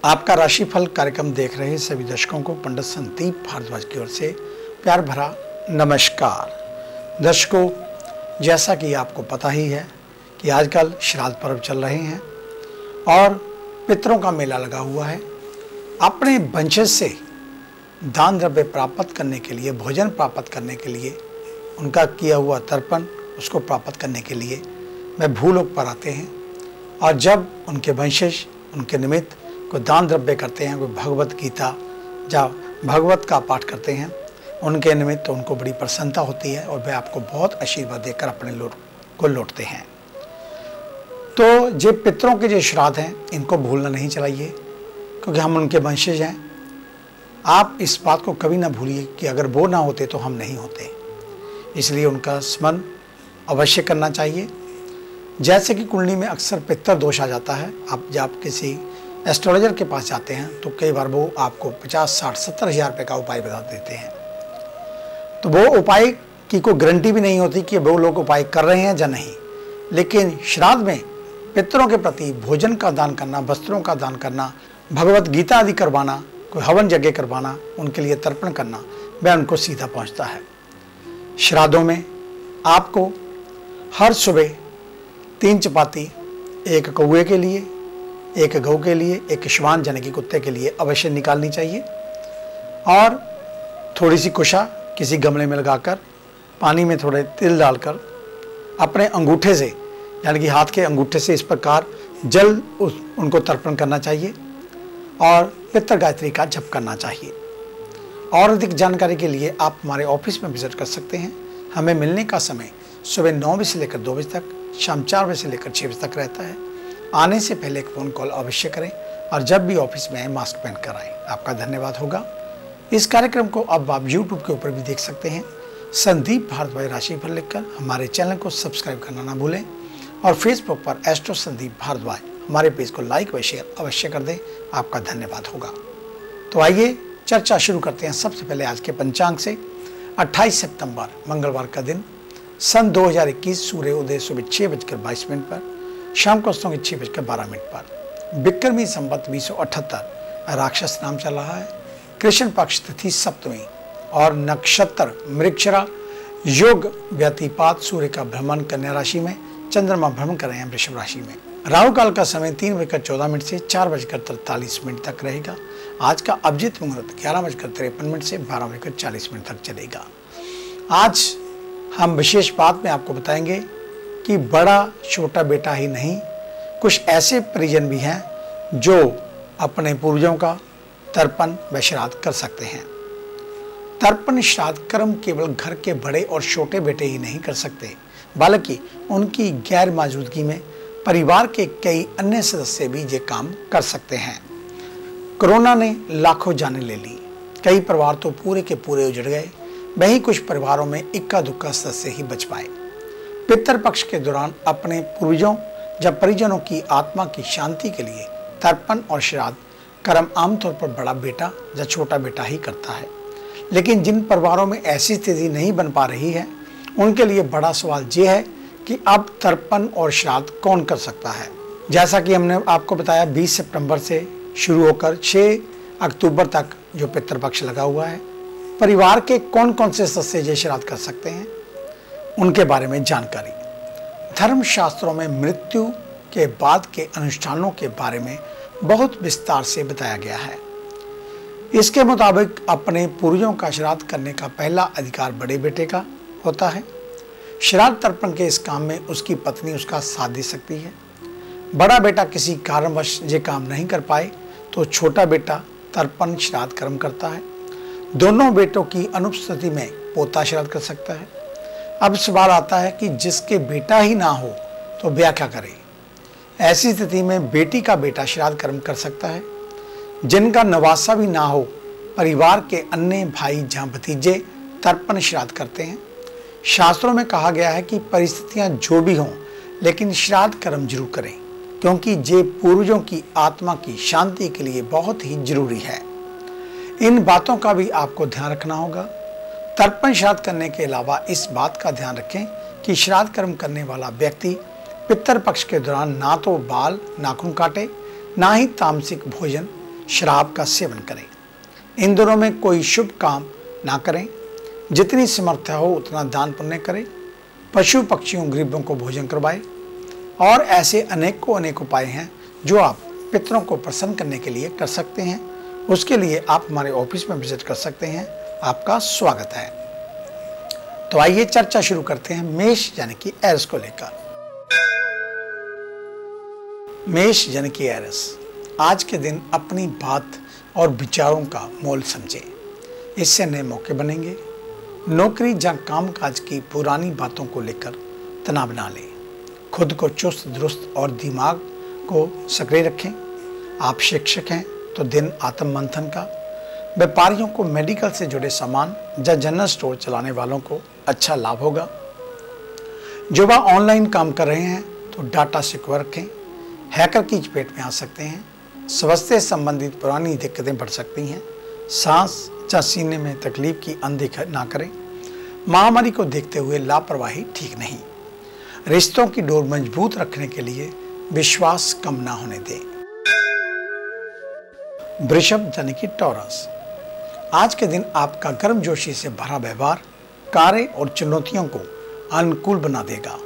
आपका राशिफल कार्यक्रम देख रहे सभी दर्शकों को पंडित संदीप भारद्वाज की ओर से प्यार भरा नमस्कार। दर्शकों, जैसा कि आपको पता ही है कि आजकल श्राद्ध पर्व चल रहे हैं और पितरों का मेला लगा हुआ है। अपने वंशज से दान द्रव्य प्राप्त करने के लिए, भोजन प्राप्त करने के लिए, उनका किया हुआ तर्पण उसको प्राप्त करने के लिए वह भूलोक पर आते हैं और जब उनके वंशज उनके निमित्त कोई दान द्रव्य करते हैं, कोई भगवत गीता या भगवत का पाठ करते हैं, उनके निमित्त तो उनको बड़ी प्रसन्नता होती है और वे आपको बहुत आशीर्वाद देकर अपने को लौटते हैं। तो ये पितरों के जो श्राद्ध हैं इनको भूलना नहीं चाहिए, क्योंकि हम उनके वंशज हैं। आप इस बात को कभी ना भूलिए कि अगर वो ना होते तो हम नहीं होते, इसलिए उनका स्मरण अवश्य करना चाहिए। जैसे कि कुंडली में अक्सर पितर दोष आ जाता है, जब किसी एस्ट्रोलॉजर के पास जाते हैं तो कई बार वो आपको 50, 60, 70 हज़ार रुपये का उपाय बता देते हैं। तो वो उपाय की कोई गारंटी भी नहीं होती कि वो लोग उपाय कर रहे हैं या नहीं। लेकिन श्राद्ध में पितरों के प्रति भोजन का दान करना, वस्त्रों का दान करना, भगवत गीता आदि करवाना, कोई हवन यज्ञ करवाना, उनके लिए तर्पण करना, वह उनको सीधा पहुंचता है। श्राद्धों में आपको हर सुबह 3 चपाती, एक कौवे के लिए, एक गौ के लिए, एक श्वान यानी कि कुत्ते के लिए अवश्य निकालनी चाहिए और थोड़ी सी कुशा किसी गमले में लगाकर पानी में थोड़े तिल डालकर अपने अंगूठे से यानी कि हाथ के अंगूठे से इस प्रकार जल उनको तर्पण करना चाहिए और पितर गायत्री का जप करना चाहिए। और अधिक जानकारी के लिए आप हमारे ऑफिस में विजिट कर सकते हैं। हमें मिलने का समय सुबह 9 बजे से लेकर 2 बजे तक, शाम 4 बजे से लेकर 6 बजे तक रहता है। आने से पहले एक फ़ोन कॉल अवश्य करें और जब भी ऑफिस में आए मास्क पहन कर आएँ। आपका धन्यवाद होगा। इस कार्यक्रम को अब आप YouTube के ऊपर भी देख सकते हैं। संदीप भारद्वाज राशिफल लिखकर हमारे चैनल को सब्सक्राइब करना ना भूलें और फेसबुक पर एस्ट्रो संदीप भारद्वाज हमारे पेज को लाइक व शेयर अवश्य कर दें। आपका धन्यवाद होगा। तो आइए चर्चा शुरू करते हैं। सबसे पहले आज के पंचांग से 28 सितंबर मंगलवार का दिन, सन 2021, सूर्य उदय सुबह 6:22 पर, शाम को 6:12 पर, विक्रमी संवत 2078, राक्षस नाम चल रहा है। कृष्ण पक्ष तिथि सप्तमी और नक्षत्र मृगशिरा, योग व्यतिपात, सूर्य का भ्रमण कन्या राशि में, चंद्रमा भ्रमण कर रहे हैं वृषभ राशि में। राहु काल का समय 3:14 से 4:43 तक रहेगा। आज का अभिजीत मुहूर्त 11:53 से 12:40 तक चलेगा। आज हम विशेष बात में आपको बताएंगे कि बड़ा छोटा बेटा ही नहीं, कुछ ऐसे परिजन भी हैं जो अपने पूर्वजों का तर्पण व श्राद्ध कर सकते हैं। तर्पण श्राद्ध कर्म केवल घर के बड़े और छोटे बेटे ही नहीं कर सकते, बल्कि उनकी गैर मौजूदगी में परिवार के कई अन्य सदस्य भी ये काम कर सकते हैं। कोरोना ने लाखों जानें ले ली, कई परिवार तो पूरे के पूरे उजड़ गए, वहीं कुछ परिवारों में इक्का दुक्का सदस्य ही बच पाए। पितर पक्ष के दौरान अपने पूर्वजों जब परिजनों की आत्मा की शांति के लिए तर्पण और श्राद्ध कर्म आमतौर पर बड़ा बेटा या छोटा बेटा ही करता है। लेकिन जिन परिवारों में ऐसी स्थिति नहीं बन पा रही है, उनके लिए बड़ा सवाल ये है कि अब तर्पण और श्राद्ध कौन कर सकता है। जैसा कि हमने आपको बताया, 20 सितंबर से शुरू होकर 6 अक्टूबर तक जो पितृपक्ष लगा हुआ है, परिवार के कौन कौन से सदस्य ये श्राद्ध कर सकते हैं उनके बारे में जानकारी। धर्मशास्त्रों में मृत्यु के बाद के अनुष्ठानों के बारे में बहुत विस्तार से बताया गया है। इसके मुताबिक अपने पूर्वजों का श्राद्ध करने का पहला अधिकार बड़े बेटे का होता है। श्राद्ध तर्पण के इस काम में उसकी पत्नी उसका साथ दे सकती है। बड़ा बेटा किसी कारणवश ये काम नहीं कर पाए तो छोटा बेटा तर्पण श्राद्ध कर्म करता है। दोनों बेटों की अनुपस्थिति में पोता श्राद्ध कर सकता है। अब सवाल आता है कि जिसके बेटा ही ना हो तो ब्याह क्या करे। ऐसी स्थिति में बेटी का बेटा श्राद्ध कर्म कर सकता है। जिनका नवासा भी ना हो, परिवार के अन्य भाई जहाँ भतीजे तर्पण श्राद्ध करते हैं। शास्त्रों में कहा गया है कि परिस्थितियां जो भी हों, लेकिन श्राद्ध कर्म जरूर करें, क्योंकि ये पूर्वजों की आत्मा की शांति के लिए बहुत ही जरूरी है। इन बातों का भी आपको ध्यान रखना होगा। तर्पण श्राद्ध करने के अलावा इस बात का ध्यान रखें कि श्राद्ध कर्म करने वाला व्यक्ति पितर पक्ष के दौरान ना तो बाल नाखून काटे, ना ही तामसिक भोजन शराब का सेवन करें। इन दिनों में कोई शुभ काम ना करें। जितनी समर्थ हो उतना दान पुण्य करें। पशु पक्षियों गरीबों को भोजन करवाएं। और ऐसे अनेक उपाय हैं जो आप पितरों को प्रसन्न करने के लिए कर सकते हैं। उसके लिए आप हमारे ऑफिस में विजिट कर सकते हैं। आपका स्वागत है। तो आइए चर्चा शुरू करते हैं मेष यानी कि एरिस को लेकर। मेष यानी कि एरिस, आज के दिन अपनी बात और विचारों का मोल समझें। इससे नए मौके बनेंगे। नौकरी या कामकाज की पुरानी बातों को लेकर तनाव ना लें। खुद को चुस्त दुरुस्त और दिमाग को सक्रिय रखें। आप शिक्षक हैं तो दिन आत्म मंथन का। व्यापारियों को मेडिकल से जुड़े सामान या जनरल स्टोर चलाने वालों को अच्छा लाभ होगा। जो वह ऑनलाइन काम कर रहे हैं तो डाटा सिक्योर रखें। हैकर की चपेट में आ सकते हैं। स्वास्थ्य से संबंधित पुरानी दिक्कतें बढ़ सकती हैं। सांस या सीने में तकलीफ की अनदेखी ना करें। महामारी को देखते हुए लापरवाही ठीक नहीं। रिश्तों की डोर मजबूत रखने के लिए विश्वास कम ना होने दें। वृषभ यानी कि टॉरस, आज के दिन आपका गर्मजोशी से भरा व्यवहार कार्य और चुनौतियों को अनुकूल बना देगा।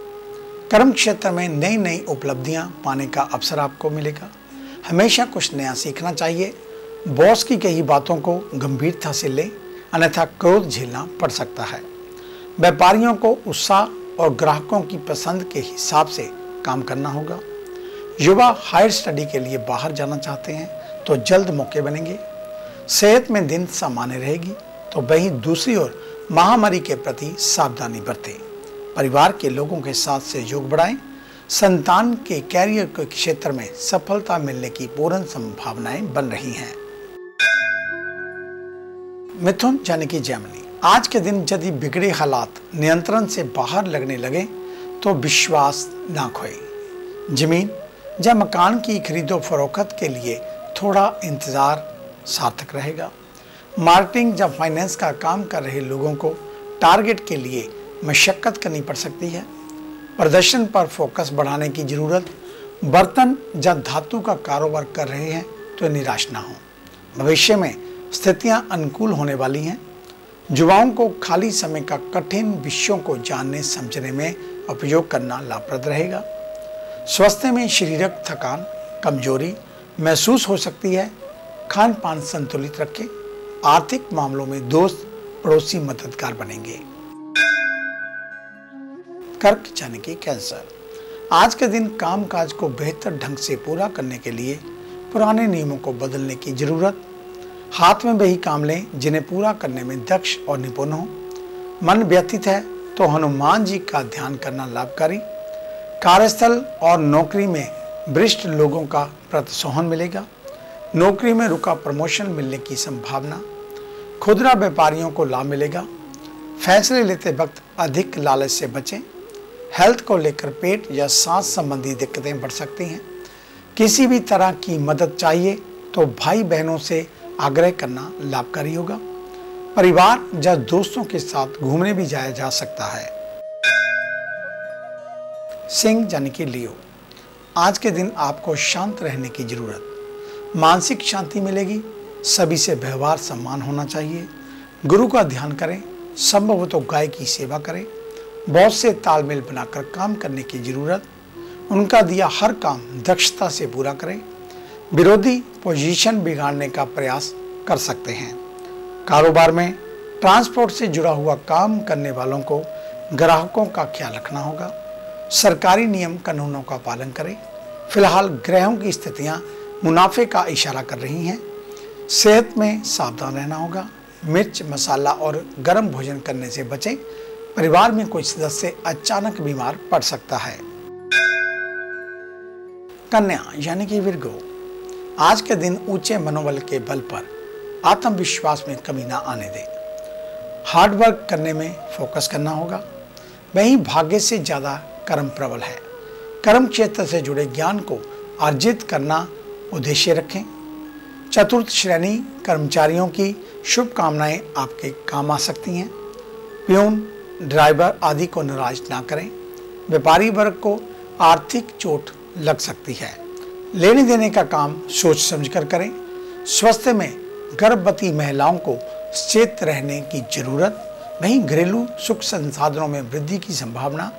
कर्म क्षेत्र में नई नई उपलब्धियां पाने का अवसर आपको मिलेगा। हमेशा कुछ नया सीखना चाहिए। बॉस की कही बातों को गंभीरता से लें, अन्यथा क्रोध झेलना पड़ सकता है। व्यापारियों को उत्साह और ग्राहकों की पसंद के हिसाब से काम करना होगा। युवा हायर स्टडी के लिए बाहर जाना चाहते हैं तो जल्द मौके बनेंगे। सेहत में दिन सामान्य रहेगी तो वहीं दूसरी ओर महामारी के प्रति सावधानी बरतें। परिवार के लोगों के साथ सहयोग बढ़ाएं। संतान के कैरियर के क्षेत्र में सफलता मिलने की पूर्ण संभावनाएं बन रही हैं। मिथुन यानी कि जेमिनी, आज के दिन यदि बिगड़े हालात नियंत्रण से बाहर लगने लगे तो विश्वास ना खोए। जमीन या मकान की खरीदो फरोख्त के लिए थोड़ा इंतजार सार्थक रहेगा। मार्केटिंग या फाइनेंस का काम कर रहे लोगों को टारगेट के लिए मशक्कत करनी पड़ सकती है। प्रदर्शन पर फोकस बढ़ाने की जरूरत। बर्तन या धातु का कारोबार कर रहे हैं तो निराश ना हो। भविष्य में स्थितियां अनुकूल होने वाली हैं। युवाओं को खाली समय का कठिन विषयों को जानने समझने में उपयोग करना लाभप्रद रहेगा। स्वास्थ्य में शारीरिक थकान कमजोरी महसूस हो सकती है। खान पान संतुलित रखें। आर्थिक मामलों में दोस्त पड़ोसी मददगार बनेंगे। कर्क यानी कि कैंसर, आज के दिन कामकाज को बेहतर ढंग से पूरा करने के लिए पुराने नियमों को बदलने की जरूरत। हाथ में वही काम लें जिन्हें पूरा करने में दक्ष और निपुण हो। मन व्यथित है तो हनुमान जी का ध्यान करना लाभकारी। कार्यस्थल और नौकरी में वरिष्ठ लोगों का प्रोत्साहन मिलेगा। नौकरी में रुका प्रमोशन मिलने की संभावना। खुदरा व्यापारियों को लाभ मिलेगा। फैसले लेते वक्त अधिक लालच से बचें। हेल्थ को लेकर पेट या सांस संबंधी दिक्कतें बढ़ सकती हैं। किसी भी तरह की मदद चाहिए तो भाई बहनों से आग्रह करना लाभकारी होगा। परिवार या दोस्तों के साथ घूमने भी जाया जा सकता है। सिंह यानी कि लियो, आज के दिन आपको शांत रहने की जरूरत। मानसिक शांति मिलेगी। सभी से व्यवहार सम्मान होना चाहिए। गुरु का ध्यान करें। संभव हो तो गाय की सेवा करें। बॉस से तालमेल बनाकर काम करने की जरूरत। उनका दिया हर काम दक्षता से पूरा करें। विरोधी पोजीशन बिगाड़ने का प्रयास कर सकते हैं। कारोबार में ट्रांसपोर्ट से जुड़ा हुआ काम करने वालों को ग्राहकों का ख्याल रखना होगा। सरकारी नियम कानूनों का पालन करें। फिलहाल ग्रहों की स्थितियां मुनाफे का इशारा कर रही हैं। सेहत में सावधान रहना होगा। मिर्च मसाला और गर्म भोजन करने से बचें। परिवार में कोई सदस्य अचानक बीमार पड़ सकता है। कन्या यानी कि विर्गो, आज के दिन ऊंचे मनोबल के बल पर आत्मविश्वास में कमी ना आने दें। हार्ड वर्क करने में फोकस करना होगा। वहीं भाग्य से ज़्यादा कर्म प्रबल है। कर्म क्षेत्र से जुड़े ज्ञान को अर्जित करना उद्देश्य रखें। चतुर्थ श्रेणी कर्मचारियों की शुभकामनाएं आपके काम आ सकती हैं। प्यून ड्राइवर आदि को नाराज ना करें। व्यापारी वर्ग को आर्थिक चोट लग सकती है। लेने देने का काम सोच समझकर करें। स्वास्थ्य में गर्भवती महिलाओं को सचेत रहने की जरूरत, वहीं घरेलू सुख संसाधनों में वृद्धि की संभावना,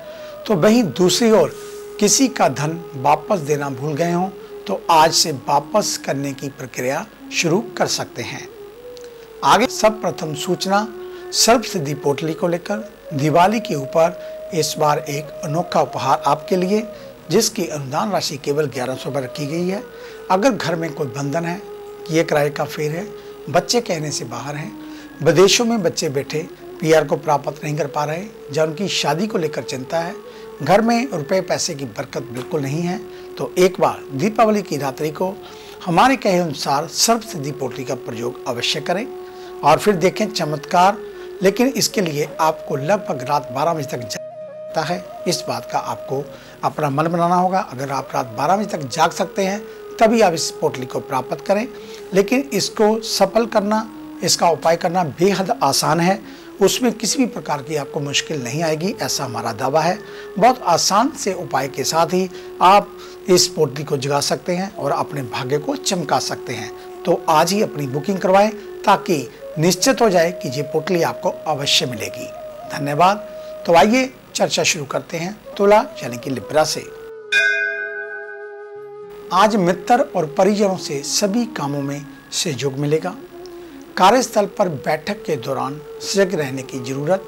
तो वहीं दूसरी ओर किसी का धन वापस देना भूल गए हों तो आज से वापस करने की प्रक्रिया शुरू कर सकते हैं। आगे सर्वप्रथम सूचना सर्व सिद्धि पोटली को लेकर दिवाली के ऊपर इस बार एक अनोखा उपहार आपके लिए, जिसकी अनुदान राशि केवल 1100 पर रखी गई है। अगर घर में कोई बंधन है, ये किराए का फेर है, बच्चे कहने से बाहर हैं, विदेशों में बच्चे बैठे पीआर को प्राप्त नहीं कर पा रहे, या उनकी शादी को लेकर चिंता है, घर में रुपए पैसे की बरकत बिल्कुल नहीं है, तो एक बार दीपावली की रात्रि को हमारे कहे अनुसार सर्व सिद्धि पोटली का प्रयोग अवश्य करें और फिर देखें चमत्कार। लेकिन इसके लिए आपको लगभग रात 12 बजे तक जागता है, इस बात का आपको अपना मन बनाना होगा। अगर आप रात 12 बजे तक जाग सकते हैं तभी आप इस पोटली को प्राप्त करें, लेकिन इसको सफल करना, इसका उपाय करना बेहद आसान है। उसमें किसी भी प्रकार की आपको मुश्किल नहीं आएगी, ऐसा हमारा दावा है। बहुत आसान से उपाय के साथ ही आप इस पोटली को जगा सकते हैं और अपने भाग्य को चमका सकते हैं। तो आज ही अपनी बुकिंग करवाएं ताकि निश्चित हो जाए कि ये पोटली आपको अवश्य मिलेगी। धन्यवाद। तो आइए चर्चा शुरू करते हैं तुला यानी कि लिब्रा से। आज मित्र और परिजनों से सभी कामों में सहयोग मिलेगा। कार्यस्थल पर बैठक के दौरान सजग रहने की जरूरत,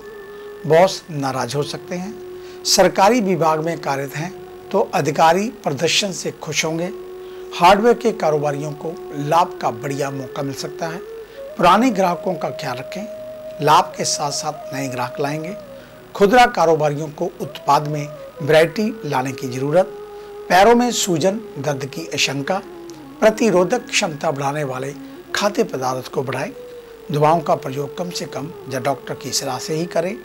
बॉस नाराज हो सकते हैं। सरकारी विभाग में कार्यरत हैं तो अधिकारी प्रदर्शन से खुश होंगे। हार्डवेयर के कारोबारियों को लाभ का बढ़िया मौका मिल सकता है। पुराने ग्राहकों का ख्याल रखें, लाभ के साथ साथ नए ग्राहक लाएंगे। खुदरा कारोबारियों को उत्पाद में वैरायटी लाने की जरूरत। पैरों में सूजन, दर्द की आशंका। प्रतिरोधक क्षमता बढ़ाने वाले खाद्य पदार्थ को बढ़ाएं। दवाओं का प्रयोग कम से कम या डॉक्टर की सलाह से ही करें।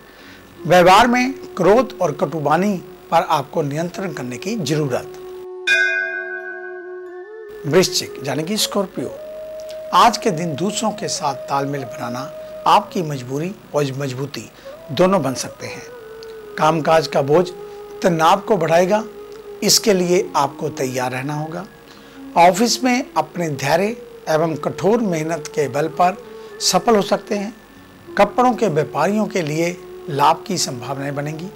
व्यवहार में क्रोध और कटुबानी पर आपको नियंत्रण करने की जरूरत। वृश्चिक यानी कि स्कॉर्पियो, आज के दिन दूसरों के साथ तालमेल बनाना आपकी मजबूरी और मजबूती दोनों बन सकते हैं। कामकाज का बोझ तनाव को बढ़ाएगा, इसके लिए आपको तैयार रहना होगा। ऑफिस में अपने धैर्य एवं कठोर मेहनत के बल पर सफल हो सकते हैं। कपड़ों के व्यापारियों के लिए लाभ की संभावनाएं बनेंगी।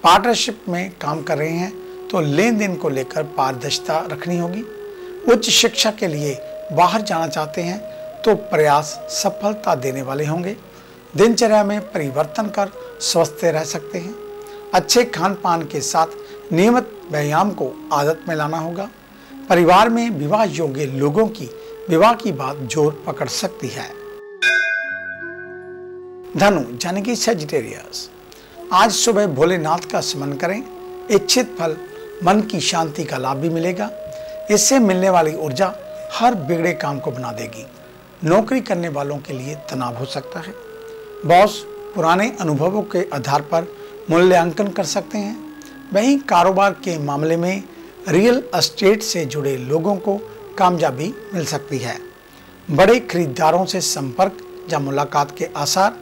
पार्टनरशिप में काम कर रहे हैं तो लेन देन को लेकर पारदर्शिता रखनी होगी। उच्च शिक्षा के लिए बाहर जाना चाहते हैं तो प्रयास सफलता देने वाले होंगे। दिनचर्या में परिवर्तन कर स्वस्थ रह सकते हैं। अच्छे खान पान के साथ नियमित व्यायाम को आदत में लाना होगा। परिवार में विवाह योग्य लोगों की विवाह की बात जोर पकड़ सकती है। धनु यानी कि सजिटेरियस, आज सुबह भोलेनाथ का स्मरण करें। इच्छित फल, मन की शांति का लाभ भी मिलेगा। इससे मिलने वाली ऊर्जा हर बिगड़े काम को बना देगी। नौकरी करने वालों के लिए तनाव हो सकता है। बॉस पुराने अनुभवों के आधार पर मूल्यांकन कर सकते हैं। वहीं कारोबार के मामले में रियल एस्टेट से जुड़े लोगों को कामयाबी मिल सकती है। बड़े खरीदारों से संपर्क या मुलाकात के आसार,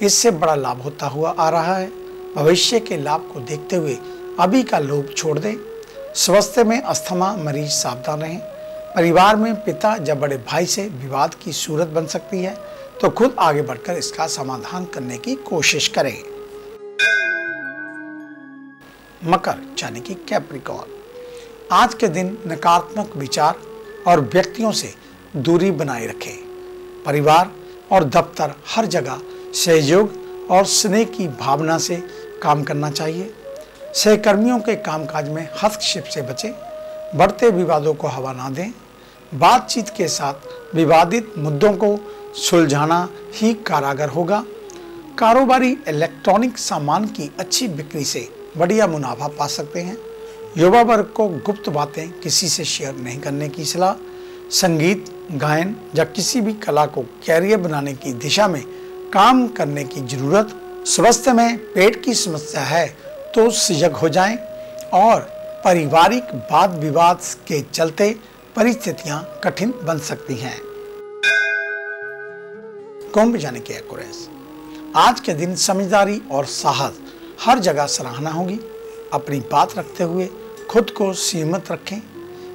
इससे बड़ा लाभ होता हुआ आ रहा है। भविष्य के लाभ को देखते हुए अभी का लोभ छोड़ दें। स्वास्थ्य में अस्थमा मरीज सावधान रहें। परिवार में पिता या बड़े भाई से विवाद की सूरत बन सकती है, तो खुद आगे बढ़कर इसका समाधान करने की कोशिश करें। मकर यानी कि कैप्रिकॉर्न, आज के दिन नकारात्मक विचार और व्यक्तियों से दूरी बनाए रखें। परिवार और दफ्तर हर जगह सहयोग और स्नेह की भावना से काम करना चाहिए। सहकर्मियों के कामकाज में हस्तक्षेप से बचें। बढ़ते विवादों को हवा ना दें। बातचीत के साथ विवादित मुद्दों को सुलझाना ही कारागर होगा। कारोबारी इलेक्ट्रॉनिक सामान की अच्छी बिक्री से बढ़िया मुनाफा पा सकते हैं। युवा वर्ग को गुप्त बातें किसी से शेयर नहीं करने की सलाह। संगीत, गायन या किसी भी कला को कैरियर बनाने की दिशा में काम करने की जरूरत। स्वास्थ्य में पेट की समस्या है तो सजग हो जाएं और पारिवारिक वाद विवाद के चलते परिस्थितियां कठिन बन सकती हैं। कुंभ यानी कि एक्वेरियस, आज के दिन समझदारी और साहस हर जगह सराहना होगी। अपनी बात रखते हुए खुद को सीमित रखें।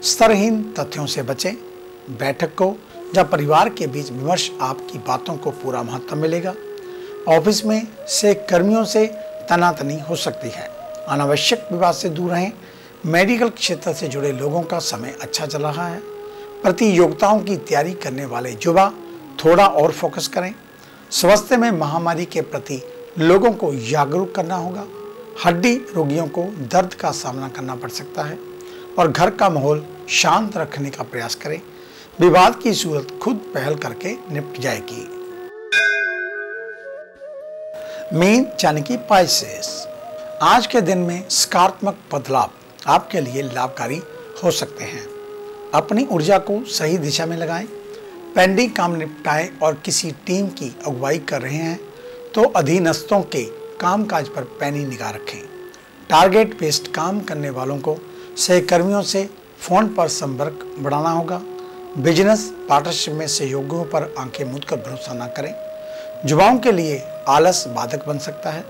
स्तरहीन तथ्यों से बचें। बैठक को जब परिवार के बीच विमर्श आपकी बातों को पूरा महत्व मिलेगा। ऑफिस में सहकर्मियों से तनातनी हो सकती है। अनावश्यक विवाद से दूर रहें। मेडिकल क्षेत्र से जुड़े लोगों का समय अच्छा चल रहा है। प्रतियोगिताओं की तैयारी करने वाले युवा थोड़ा और फोकस करें। स्वास्थ्य में महामारी के प्रति लोगों को जागरूक करना होगा। हड्डी रोगियों को दर्द का सामना करना पड़ सकता है और घर का माहौल शांत रखने का प्रयास करें। विवाद की सूरत खुद पहल करके निपट जाएगी। मीन यानी कि पाइसेस, आज के दिन में सकारात्मक बदलाव आपके लिए लाभकारी हो सकते हैं। अपनी ऊर्जा को सही दिशा में लगाएं। पेंडिंग काम निपटाएं और किसी टीम की अगुवाई कर रहे हैं तो अधीनस्थों के कामकाज पर पैनी निगाह रखें। टारगेट बेस्ड काम करने वालों को सहकर्मियों से फोन पर संपर्क बढ़ाना होगा। बिजनेस पार्टनरशिप में सहयोगियों पर आंखें मूंद कर भरोसा न करें। युवाओं के लिए आलस बाधक बन सकता है।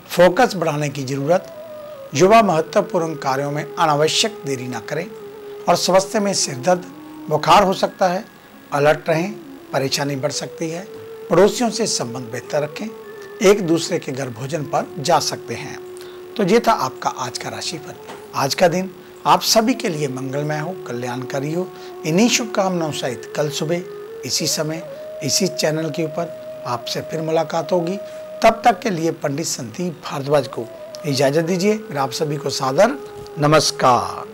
फोकस बढ़ाने की जरूरत। युवा महत्वपूर्ण कार्यों में अनावश्यक देरी न करें और स्वास्थ्य में सिरदर्द बुखार हो सकता है। अलर्ट रहें, परेशानी बढ़ सकती है। पड़ोसियों से संबंध बेहतर रखें। एक दूसरे के घर भोजन पर जा सकते हैं। तो ये था आपका आज का राशिफल। आज का दिन आप सभी के लिए मंगलमय हो, कल्याणकारी हो। इन्हीं शुभकामनाओं सहित कल सुबह इसी समय इसी चैनल के ऊपर आपसे फिर मुलाकात होगी। तब तक के लिए पंडित संदीप भारद्वाज को इजाजत दीजिए। आप सभी को सादर नमस्कार।